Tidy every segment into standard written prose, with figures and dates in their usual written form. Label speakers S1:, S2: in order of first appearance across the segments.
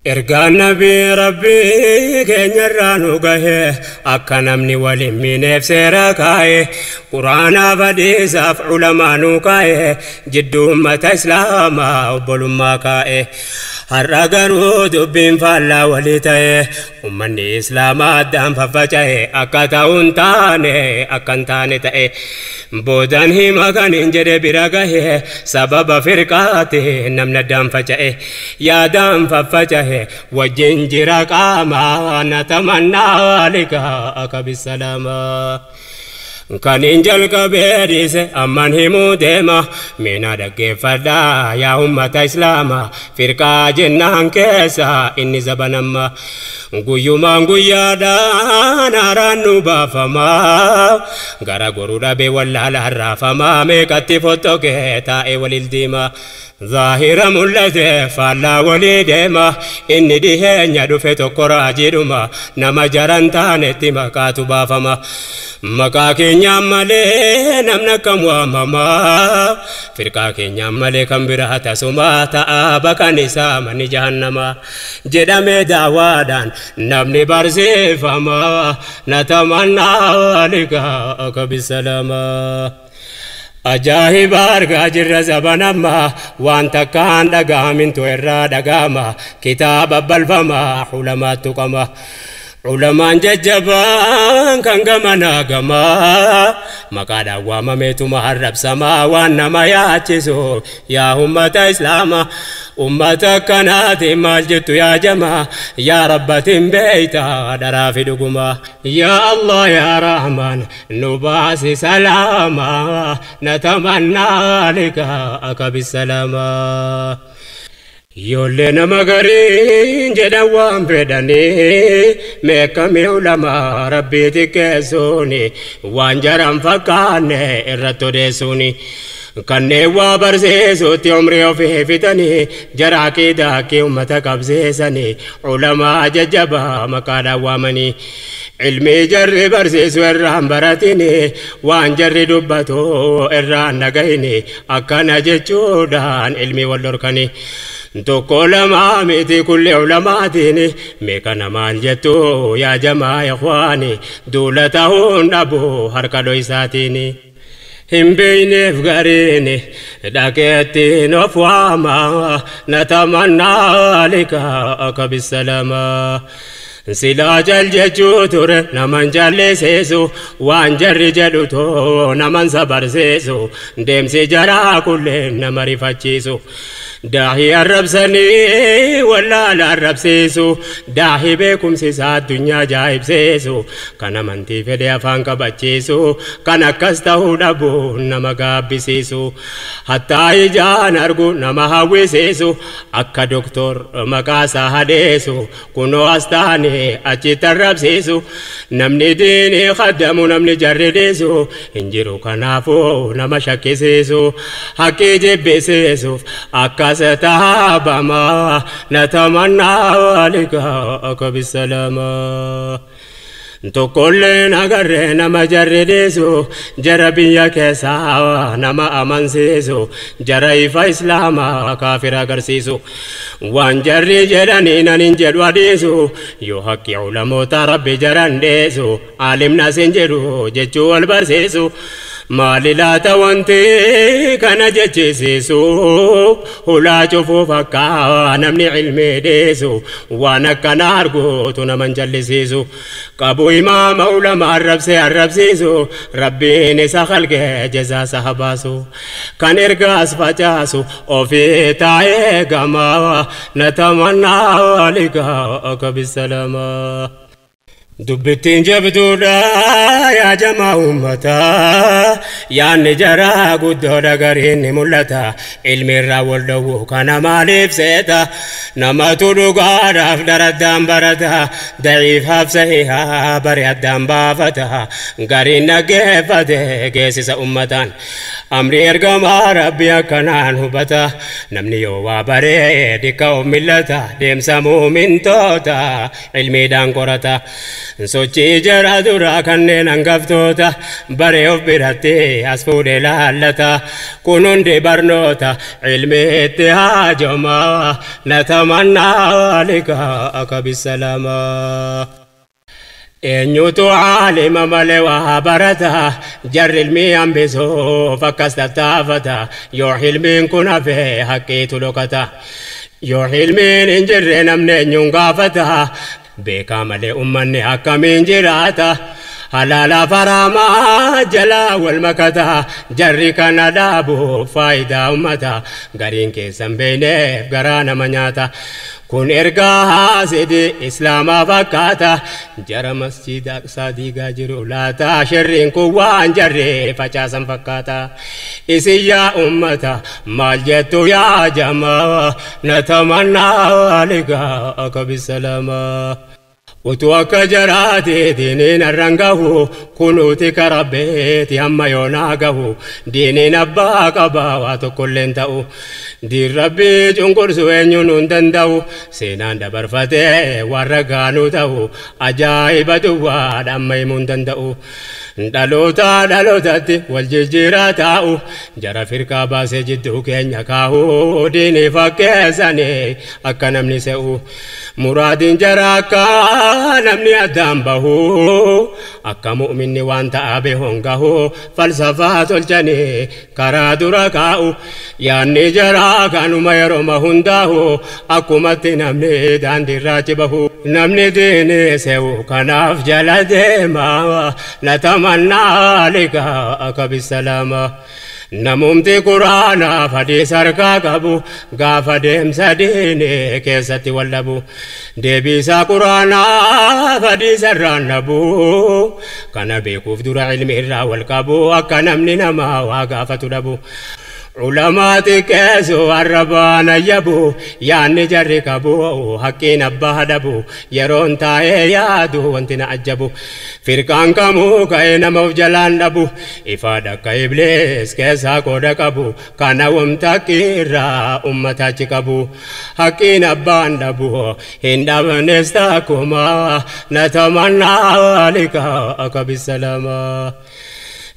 S1: Ergaan nabii rabbii keenyarraa nu gahe akka namni waliin miineef seera kaa'e quraanaa hadiisaaf ulamaa nu kaa'e jidduu ummata islaamaa obbolummaa kaa'e har'a garuu dubbiin faallaa walii ta'e ummanni islaamaa addaan faffaca'e akka ta'uun taane akka hin taane ta'e boodan hima kaniin jedhe bira gahe sababa firqaati namni addaan faca'e yaadaan faffaca'e wajjin jira qaama natamannaa liqaaka bisalaama kan jalqabee dhiise amman himuu deema mina dhaggeeffadhaa yaa ummata islaamaa firqaa jennaan keessa inni zabanamma guyyumaan guyyaadhaan haaraan nu baafamaa gara goruu dhabee wallaala harraafamaa meeqatti fottokee taa'ee walil diimaa ظاهر ملته فلا وليدما إني دهنيا دفه تقرا جيرما نما جرانتان اتما كاتبا فما مكاكي نيامالي نمنا كم وامما فرقاكي نيامالي كم براتا سما تآبك نسا من جهنما جدام داوادان نمني برزي فما نتمنى لك بالسلامة أجاهب أرجع جر زبانما وأنت كان دعامين تويرا دعاما كتاب بالفما علماء تكما علماء ججبان كان جمنا جما مكادا وما ميتو مهرب سما وانما ياتيسو يا أمة إسلام أمة كانت مالجت يا جما يا رب تنبيتا درافي دقما يا الله يا رحمن نباسي سلاما نتمنى لك بالسلامة يولنا مغرين جدوان بدني مكمي علماء ربي تكسوني وانجرم فكاني الرتو ديسوني كنّي وابرزيسو تي عمري وفيه فتني جراكي داكي أمتك أبزيسني علماء ججبا مكادا وامني علمي جرّي برزيسو الرحم براتيني وان جرّي دبتو الرحم نغيني أكنا ججودان علمي والدركني توكو لما ميتي كل علماتيني ميكنا مال جتو يا جماعة إخواني دولتهون أبو هركدو إساتيني هم بيني فقريني داكيتي نفواما نتمنى لك بالسلامة سلاج الججوتر نمن جلسيسو وان جر جلوتو نمن سبرسيسو ديم سجرا كل نمري فتشيسو داهي الربسني ولا لا الربسيسو داهي بكم سيسا الدنيا جايب سيسو كان منتي فدي أفان كبتشيسو كان كستهو دبو نما قابسيسو حتى يجان أرغو نما هاوي سيسو أكا دكتور مكاسا هديسو كنو أستاني أجي تربسيسو نمني ديني خدمو نمني جرديسو انجرو كنافو نما شكسيسو حكي جبسيسو أكا ستابما نتمنى لك بالسلامة تقول نغر نما جرديسو جربيا كيسا نما أمانسيسو جرائف إسلاما كافر أغرسيسو وان جري جراني ننجر وديسو يو حقي علمو تربي جرانديسو عالمنا سنجرو ججو البرسيسو مالي لا توانتي كان ججسيسو هلا جفو فكا نمني علمي ديسو وانا كان أرغو تنمن جلسيسو قبو إمام علماء الرب سيسو ربي نسا خلق جزا صحباسو كان إرقاس فجاسو وفي تاي غما نتمنى لك بالسلامة دبتين جبدودا يا جماعة أمتا يا نجرا قدو دقرين ملتا علمي راول دو كان ماليف سيتا نما تلقى رافدر الدام بردا ضعيف هفسيها بري الدام بافتا قرين نقفته قيسس أمتان أمري إرقما ربي كنان هبتا نمني يوا بري ديكا وملتا ديم سمو من توتا علمي دان قرتا sochii jara dura kanneen hangaftoota baree of biratti as fuudhee laallata kun hundi barnoota ilmiitti haajomaa natamannaa liqaaka bisalaama. Eenyutu aalima malee waa barata jarri ilmii hambisuuf akkas tattaafata yoo ilmiin kun hafee haqqiitu dhokata yoo ilmiin hin jirre namni eenyuun gaafata beekaa malee ummanni akkamiin jiraata halaala faraamaa jalaa wal makata jarri kana dhaabuuf faayidaa ummata gariin keessan beeyneef garaa nama nyaata kun ergaa haasidi islaamaa fakkaata jara masjida aqsaa diigaa jiru laata sharriin kun waan jarri facaasan fakkaata isin yaa ummata maal jettu yaa jamaa natamannaa liqaaka bisalaama. utuu akka jaraate diiniin arrangahu kunuuti karabbeeti hamma yoonaa gahu diiniin abbaa qabaa waa tokkolleen ta'u diin rabbii cunqursu eenyuun hin danda'u seenaan dabarfatee warra gaanuu ta'u ajaa'iba duwwaadha amma himuu hin danda'u dhalootatti wal jijjiiraa taa'u jara firqaa baasee jidduu keenya kaahu diinii fakkeessanii akka namni se'u muraadiin jara akka namni addaan bahu akka mu'minni waan ta'aa beehoon gahu falsafaa tolchanii karaa dura kaa'u yaanni jaraa kanuma yerooma hundaahu akkumatti namni daandiirraachi bahu namni diinii se'u kanaaf jala deemaa natamannaa liqaaka bisalaama. namumti quraanaaf hadiis harkaa qabu gaafa deemsa diinii keessatti wallabu deebiisaa quraanaaf hadiis irraan dhabu kana beekuuf dura ilmi irraa wal qabu akka namni namaa waa gaafatu dhabu ulamaati keesu arrabaan ayyabu yaanni jarri qabu haqqiin abbaa dhabu yeroon taa'ee yaadu wanti na ajjabu firqaan kamuu ka'ee nama of jalaan dhabu ifaadha akka ibliis keessaa qooda qabu kana wamta qirraa ummatachi qabu haqqiin abbaan dhabu hin dhabnes takkuma natamannaa liqaaka bisalaama.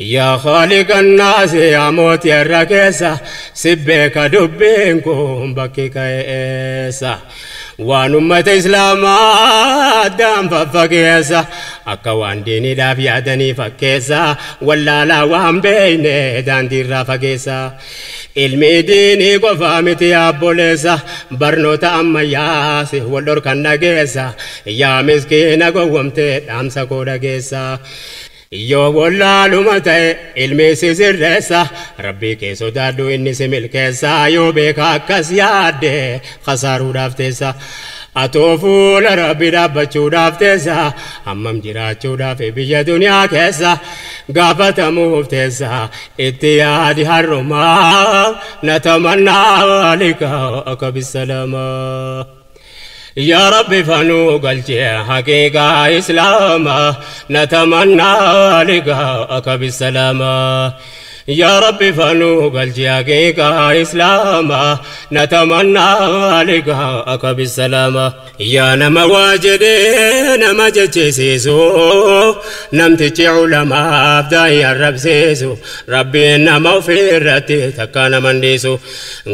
S1: يا خالق الناس يا موت يا الركيسة سبك دبينكم بكيك إيسا وانمة إسلام دام ففكيسة أكوان ديني داف يادني فكيسة ولا لا وان بيني دان دير فكيسة ilmi diinii qofa miti yaabboleessa barnoota ammayyaasi wal dhorkan dhageessa yaa miskiina gowwomtee dhaamsa koo dhageessa. Yoo wallaaluma ta'e ilmi si sirreessa rabbii kee sodaadhu inni si milkeessa yoo beeka akkas yaadde khasaaruudhaaf teessa atoo fuula rabbii dhaabbachuudhaaf teessa hammam jiraachuudhaaf biyya duniyaa keessa gaafatamuuf teessa itti yaadi harrumaa natamannaa liqaaka bisalaama. يا ربي فانو قلتي حقيقة إسلاما نتمنى لقاءك بالسلامة يا ربي فانو قلتي حقيقة إسلاما نتمنى لقاءك بالسلامة يا نما واجدين نما جتشيسو نمتشي علماء بداية الرب سيسو ربي نما في الرتي تكان منديسو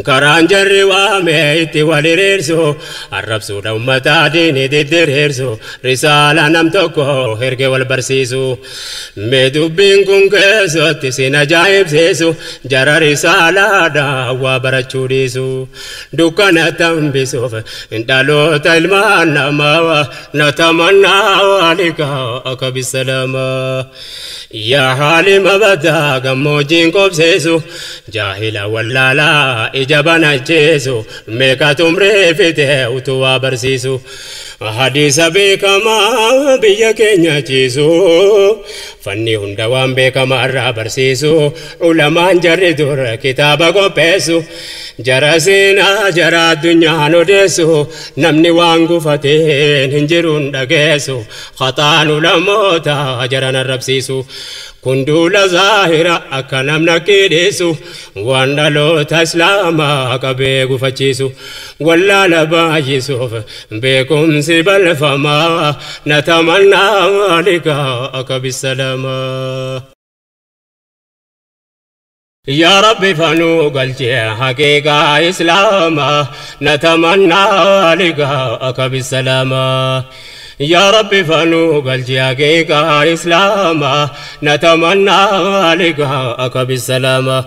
S1: كران جري واميتي وليرسو الرب سودا أمتا ديني ديرسو رسالة نمتوكو هرقي والبرسيسو مدوبين كون كيسو تسينا جايب سيسو جرى رسالة دعوة برچوديسو دوكنا تنبسو اندالو تلمان نما نتمنى لقاءك بالسلامة يا حالم بدا غموجين كوبسيسو جاهلا ولا لا إجابنا جيسو ميكا تمري فيته وتوا برسيسو حديث بكما بيا كينيا جيسو فني هندوان بكما را برسيسو علماء جردور كتابة بيسو جرسينا جرى الدنيا ندسو نمني وانقو فتين هنجرون دقيسو خطان لموتا جرنا الربسيسو كندول ظاهرة أكنم نكيديسو وانا لو تسلاما كبيغو فتشيسو ولا لباجيسو بكم سبل فما نتمنى لقاءك بالسلامة يا ربي فنو قلتي حقيقة إسلاما نتمنى لقاءك بالسلامة يا ربي فنو قلتي حقيقة إسلاما نتمنى لقاءك بالسلامة